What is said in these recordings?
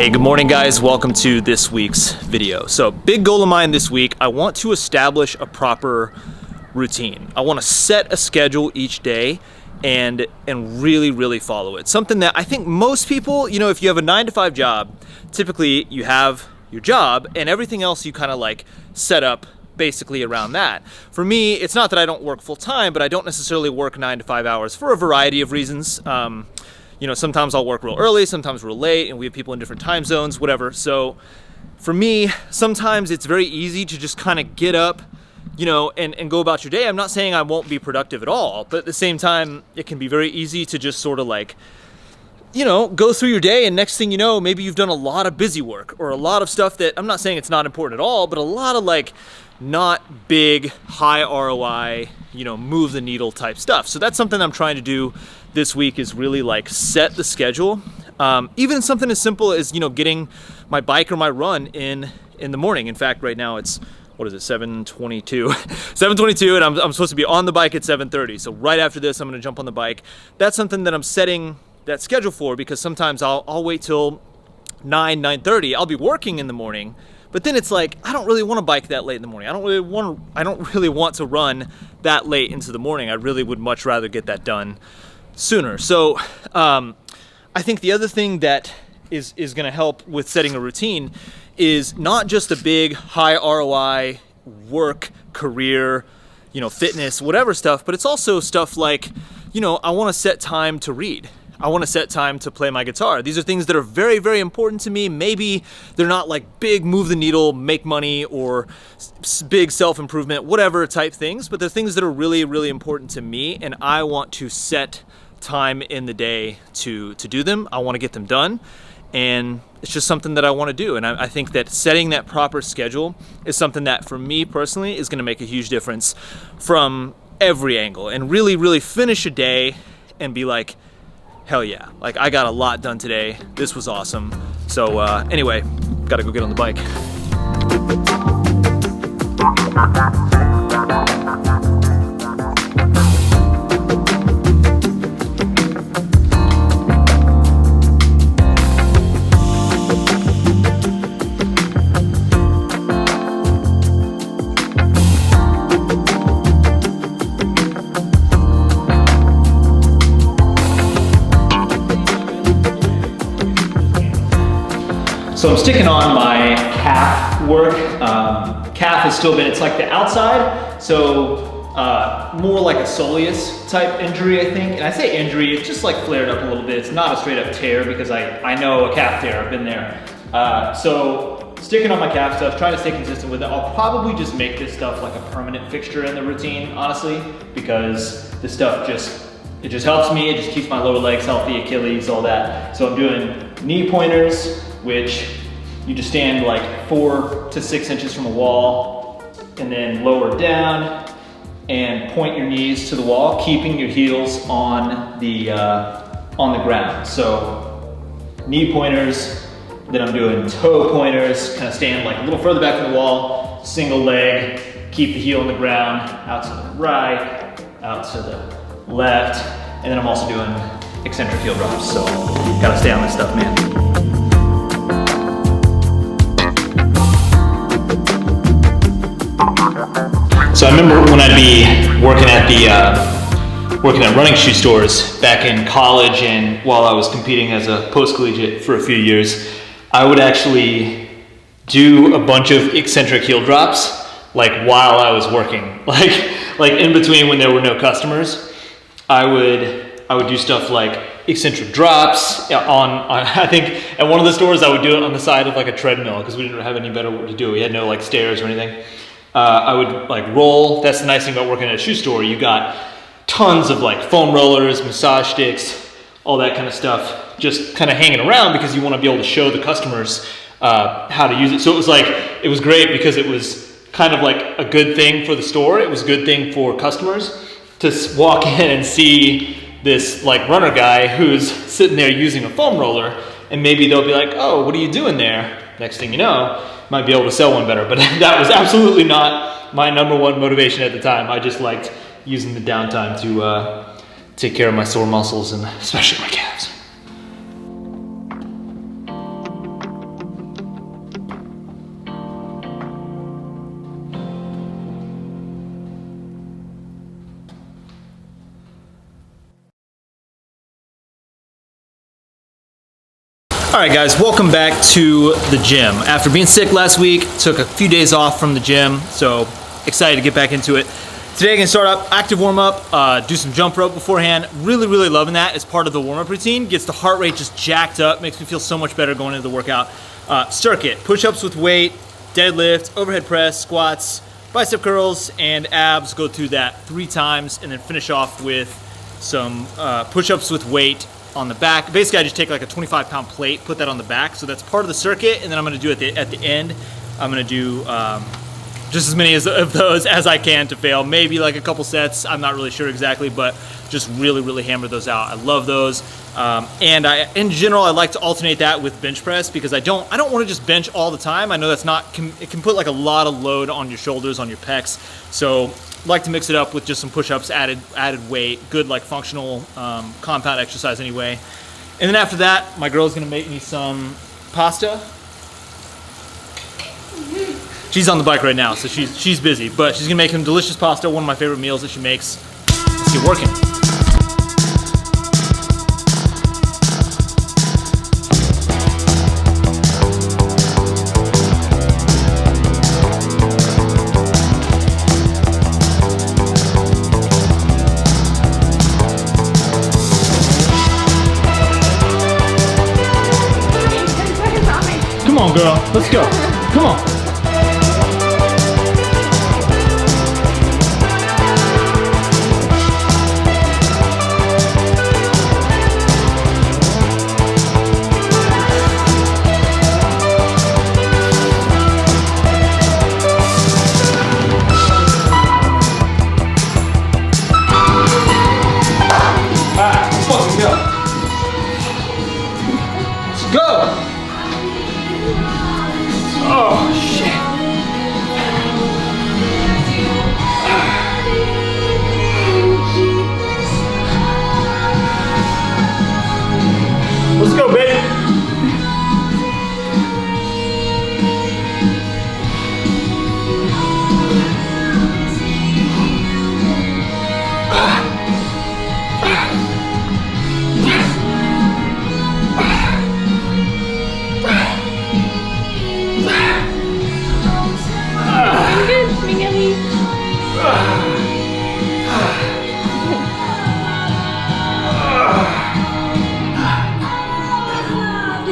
Hey, good morning guys. Welcome to this week's video. So big goal of mine this week, I want to establish a proper routine. I want to set a schedule each day and really follow it. Something that I think most people, you know, if you have a 9-to-5 job, typically you have your job and everything else you kind of like set up basically around that. For me, it's not that I don't work full time, but I don't necessarily work 9 to 5 hours for a variety of reasons. You know, sometimes I'll work real early, sometimes real late, and we have people in different time zones, whatever. So for me, sometimes it's very easy to just kind of get up, you know, and go about your day. I'm not saying I won't be productive at all, but at the same time, it can be very easy to just sort of like, you know, go through your day, and next thing you know, maybe you've done a lot of busy work or a lot of stuff that, I'm not saying it's not important at all, but a lot of like not big, high ROI, you know, move the needle type stuff. So that's something I'm trying to do this week, is really like set the schedule. Even something as simple as, you know, getting my bike or my run in the morning. In fact, right now it's, what is it, 7:22? 7:22, and I'm supposed to be on the bike at 7:30. So right after this, I'm gonna jump on the bike. That's something that I'm setting that schedule for, because sometimes I'll wait till 9:30. I'll be working in the morning, but then it's like, I don't really want to bike that late in the morning. I don't really want to run that late into the morning. I really would much rather get that done sooner. So I think the other thing that is going to help with setting a routine is not just a big high ROI work, career, you know, fitness, whatever stuff, but it's also stuff like, you know, I want to set time to read. I want to set time to play my guitar. These are things that are very important to me. Maybe they're not like big move the needle, make money, or big self-improvement, whatever type things, but they're things that are really important to me, and I want to set time in the day to do them. I want to get them done, and it's just something that I want to do. And I think that setting that proper schedule is something that for me personally is going to make a huge difference from every angle, and really finish a day and be like, hell yeah, like I got a lot done today. This was awesome. So anyway, gotta go get on the bike. So I'm sticking on my calf work. Calf has still been, it's like the outside, so more like a soleus type injury, I think. And I say injury, it's just like flared up a little bit. It's not a straight up tear, because I know a calf tear, I've been there. So sticking on my calf stuff, trying to stay consistent with it. I'll probably just make this stuff like a permanent fixture in the routine, honestly, because this stuff it just helps me. It just keeps my lower legs healthy, Achilles, all that. So I'm doing knee pointers, which you just stand like 4 to 6 inches from a wall, and then lower down and point your knees to the wall, keeping your heels on the ground. So knee pointers, then I'm doing toe pointers, kind of stand like a little further back from the wall, single leg, keep the heel on the ground, out to the right, out to the left, and then I'm also doing eccentric heel drops. So gotta stay on this stuff, man. So I remember when I'd be working at running shoe stores back in college, and while I was competing as a post-collegiate for a few years, I would actually do a bunch of eccentric heel drops like while I was working, like in between when there were no customers. I would do stuff like eccentric drops I think at one of the stores I would do it on the side of like a treadmill, because we didn't have any better work to do. We had no like stairs or anything. I would like roll. That's the nice thing about working at a shoe store. You got tons of like foam rollers, massage sticks, all that kind of stuff, just kind of hanging around, because you want to be able to show the customers how to use it. So it was great, because it was kind of like a good thing for the store. It was a good thing for customers to walk in and see this like runner guy who's sitting there using a foam roller, and maybe they'll be like, oh, what are you doing there? Next thing you know, might be able to sell one better. But that was absolutely not my number one motivation at the time. I just liked using the downtime to take care of my sore muscles, and especially my calves. All right, guys, welcome back to the gym. After being sick last week, took a few days off from the gym, so excited to get back into it. Today, I'm gonna start up active warm-up, do some jump rope beforehand. Really loving that as part of the warm-up routine. Gets the heart rate just jacked up, makes me feel so much better going into the workout. Circuit, push-ups with weight, deadlift, overhead press, squats, bicep curls, and abs. Go through that 3 times, and then finish off with some push-ups with weight on the back. Basically, I just take like a 25-pound plate, put that on the back. So that's part of the circuit, and then I'm gonna do at the end, I'm gonna do just as many of those as I can to fail. Maybe like a couple sets, I'm not really sure exactly, but just really hammer those out. I love those. And in general, I like to alternate that with bench press because I don't want to just bench all the time. I know that's not, it can put like a lot of load on your shoulders, on your pecs. So like to mix it up with just some push-ups, added weight, good like functional compound exercise anyway. And then after that, my girl's gonna make me some pasta. She's on the bike right now, so she's busy, but she's gonna make some delicious pasta, one of my favorite meals that she makes. Let's get working. Come on, girl, let's go. Come on. Let's go, baby.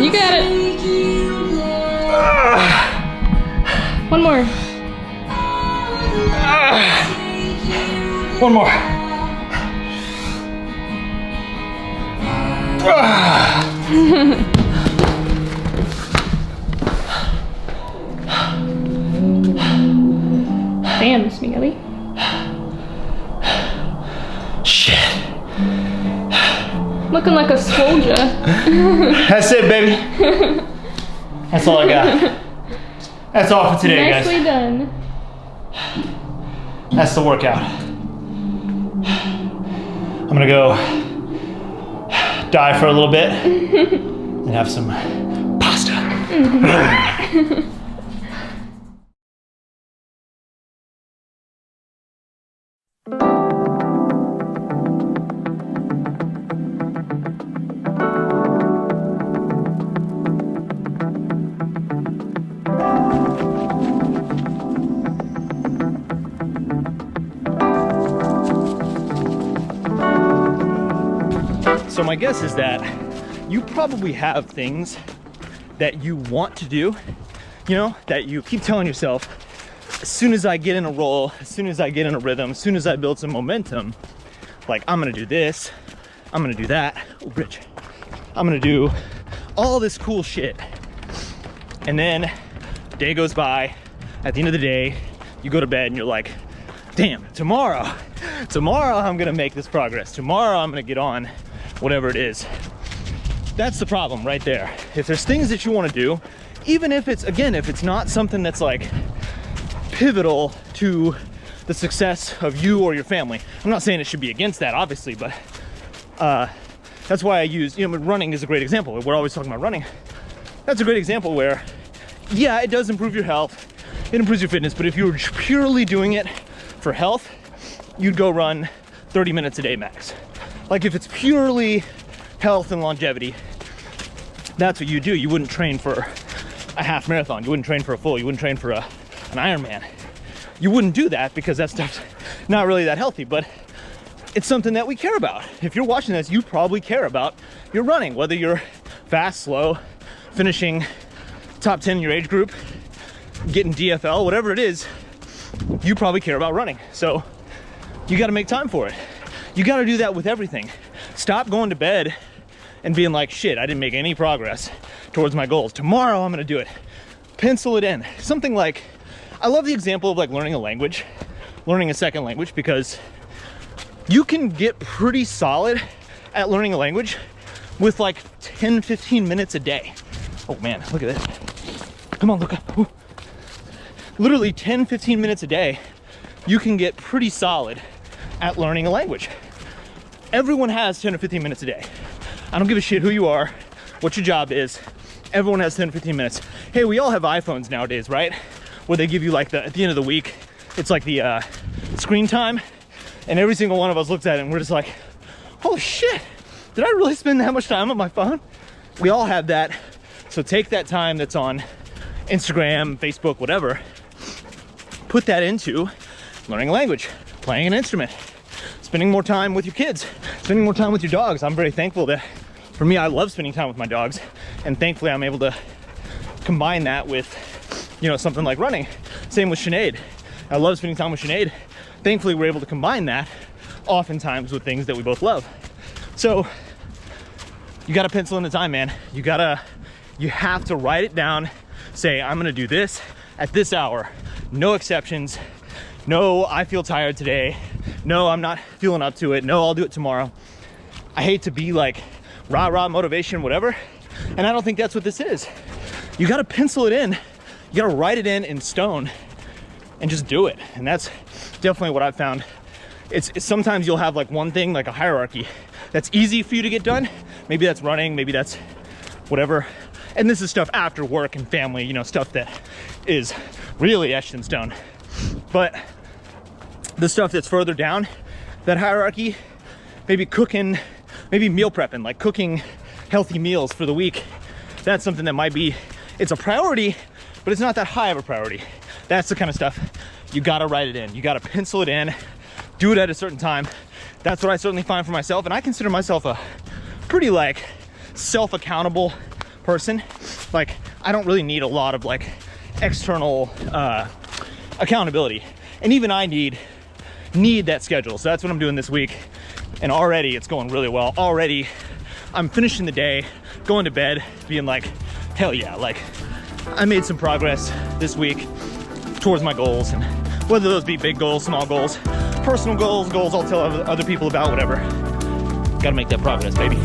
You got it. One more. One more. Damn, Miss Migueli. Shit. Looking like a soldier. That's it, baby. That's all I got. That's all for today, guys. Nicely done. That's the workout. I'm gonna go die for a little bit and have some pasta. So my guess is that you probably have things that you want to do, you know, that you keep telling yourself, as soon as I get in a roll, as soon as I get in a rhythm, as soon as I build some momentum, like I'm gonna do this, I'm gonna do that, oh, Rich, I'm gonna do all this cool shit. And then day goes by, at the end of the day, you go to bed and you're like, damn, tomorrow I'm gonna make this progress. Tomorrow I'm gonna get on whatever it is. That's the problem right there. If there's things that you want to do, even if it's, again, if it's not something that's like pivotal to the success of you or your family. I'm not saying it should be against that, obviously, but that's why I use, you know, running is a great example. We're always talking about running. That's a great example where, yeah, it does improve your health, it improves your fitness, but if you were purely doing it for health, you'd go run 30 minutes a day max. Like if it's purely health and longevity, that's what you do. You wouldn't train for a half marathon. You wouldn't train for a full. You wouldn't train for an Ironman. You wouldn't do that because that stuff's not really that healthy, but it's something that we care about. If you're watching this, you probably care about your running, whether you're fast, slow, finishing top 10 in your age group, getting DFL, whatever it is, you probably care about running. So you got to make time for it. You got to do that with everything. Stop going to bed and being like, shit, I didn't make any progress towards my goals. Tomorrow I'm going to do it. Pencil it in. Something like, I love the example of like learning a language, learning a second language, because you can get pretty solid at learning a language with like 10, 15 minutes a day. Oh man, look at this. Come on, look up. Ooh. Literally 10, 15 minutes a day, you can get pretty solid at learning a language. Everyone has 10 or 15 minutes a day. I don't give a shit who you are, what your job is. Everyone has 10 or 15 minutes. Hey, we all have iPhones nowadays, right? Where they give you like at the end of the week, it's like the screen time. And every single one of us looks at it and we're just like, holy shit, did I really spend that much time on my phone? We all have that. So take that time that's on Instagram, Facebook, whatever, put that into learning a language, playing an instrument, spending more time with your kids, spending more time with your dogs. I'm very thankful that, for me, I love spending time with my dogs, and thankfully I'm able to combine that with, you know, something like running. Same with Sinead. I love spending time with Sinead. Thankfully we're able to combine that oftentimes with things that we both love. So you gotta pencil in the time, man. You have to write it down, say, I'm gonna do this at this hour, no exceptions. No, I feel tired today. No, I'm not feeling up to it. No, I'll do it tomorrow. I hate to be like rah motivation, whatever. And I don't think that's what this is. You gotta pencil it in. You gotta write it in stone and just do it. And that's definitely what I've found. It's sometimes you'll have like one thing, like a hierarchy that's easy for you to get done. Maybe that's running, maybe that's whatever. And this is stuff after work and family, you know, stuff that is really etched in stone. But the stuff that's further down that hierarchy, maybe cooking, maybe meal prepping, like cooking healthy meals for the week. That's something that might be, it's a priority, but it's not that high of a priority. That's the kind of stuff you gotta write it in. You gotta pencil it in, do it at a certain time. That's what I certainly find for myself. And I consider myself a pretty like self-accountable person. Like I don't really need a lot of like external accountability. And even I need that schedule. So that's what I'm doing this week. And already it's going really well. Already I'm finishing the day, going to bed, being like, hell yeah, like I made some progress this week towards my goals. And whether those be big goals, small goals, personal goals I'll tell other people about, whatever. Gotta make that progress, baby.